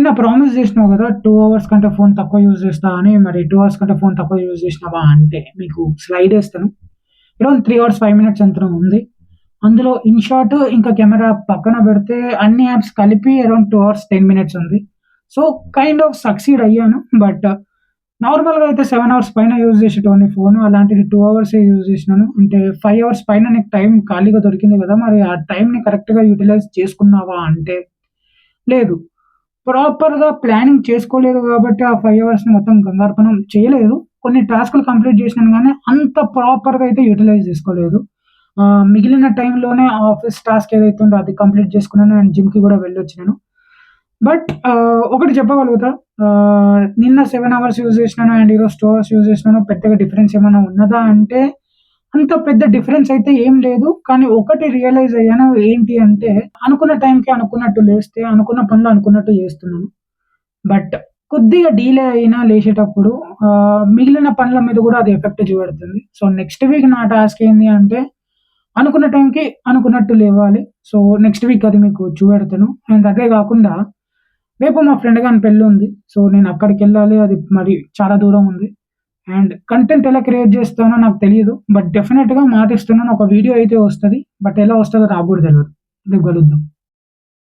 నిన్న ప్రామిస్ జేసినావు గదా! 2 అవర్స్ కంటే ఫోను తక్కువ యూజ్ జేస్తా అని. మరి 2 అవర్స్ కంటే ఫోను తక్కువ యూజ్ జేసినావా అంటే, మీకు స్లైడేస్తాను. అరౌండ్ 3 అవర్స్ 5 మినిట్స్ ఎంతనో ఉంది. అందులో ఇన్‌షాట్ ఇంకా కెమెరా పక్కన బెడితే అన్ని యాప్స్ కలిపి అరౌండ్ 2 అవర్స్ 10 మినిట్స్ ఉంది. సో, కైండ్ ఆఫ్ సక్సీడ్ అయ్యాను. బట్ నార్మల్‌గా అయితే 7 అవర్స్ పైన యూజ్ జేసేటోడిని ఫోను. అలాంటిది 2 అవర్సే యూజ్ జేసినాను. అంటే 5 అవర్స్ పైన నీకు టైం ఖాళీగా దొరికింది గదా! మరి ఆ టైంని కరెక్ట్‌గా యుటిలైజ్ చేసుకున్నావా అంటే, లేదు. ప్రాపర్‌గా ప్లానింగ్ చేసుకోలేదు గాబట్టి, ఆ 5 అవర్స్‌ని మొత్తం గంగార్పణం చేయలేదు. కొన్ని టాస్కులు కంప్లీట్ జేసినాను గానీ, అంత ప్రాపర్‌గా అయితే యుటిలైజ్ జేసుకోలేదు. మిగిలిన టైంలోనే ఆఫీస్ టాస్క్ ఏదైతే ఉందో అది కంప్లీట్ చేసుకున్నాను. అండ్ జిమ్‌కి గూడా వెళ్ళొచ్చినాను. బట్ ఒకటి చెప్పగలుగుతా. నిన్న 7 అవర్స్ యూజ్ జేసినాను అండ్ ఈరోజు 2 అవర్స్ యూజ్ జేసినాను. పెద్దగా డిఫరెన్స్ ఏమన్నా ఉన్నదా అంటే, అంత పెద్ద డిఫరెన్స్ అయితే ఏం లేదు. కానీ ఒకటి రియలైజ్ అయ్యాను. ఏంటి అంటే, అనుకున్న టైంకి అనుకున్నట్టు లేస్తే, అనుకున్న పనులు అనుకున్నట్టు జేస్తున్నాను. బట్ కొద్దిగా డీలే అయినా లేచేటప్పుడు మిగిలిన పనుల మీద గూడా అది ఎఫెక్ట్ చూపెడుతుంది. సో, నెక్స్ట్ వీక్ నా టాస్క్ ఏంది అంటే, అనుకున్న టైంకి అనుకున్నట్టు లేవాలి. సో, నెక్స్ట్ వీక్ అది మీకు చూపెడతాను. అండ్ అదే గాకుండా రేపు మా ఫ్రెండ్ గాని పెళ్లుంది. సో, నేను అక్కడికెళ్ళాలి. అది మరి చాలా దూరం ఉంది. అండ్ కంటెంట్ ఎలా క్రియేట్ జేస్తానో నాకు తెలీదు. బట్ డెఫినెట్‌గా మాటిస్తున్నాను. ఒక వీడియో అయితే వస్తది. బట్ ఎలా వస్తదో నాకు గూడా తెలవదు. రేపు కలుద్దాం.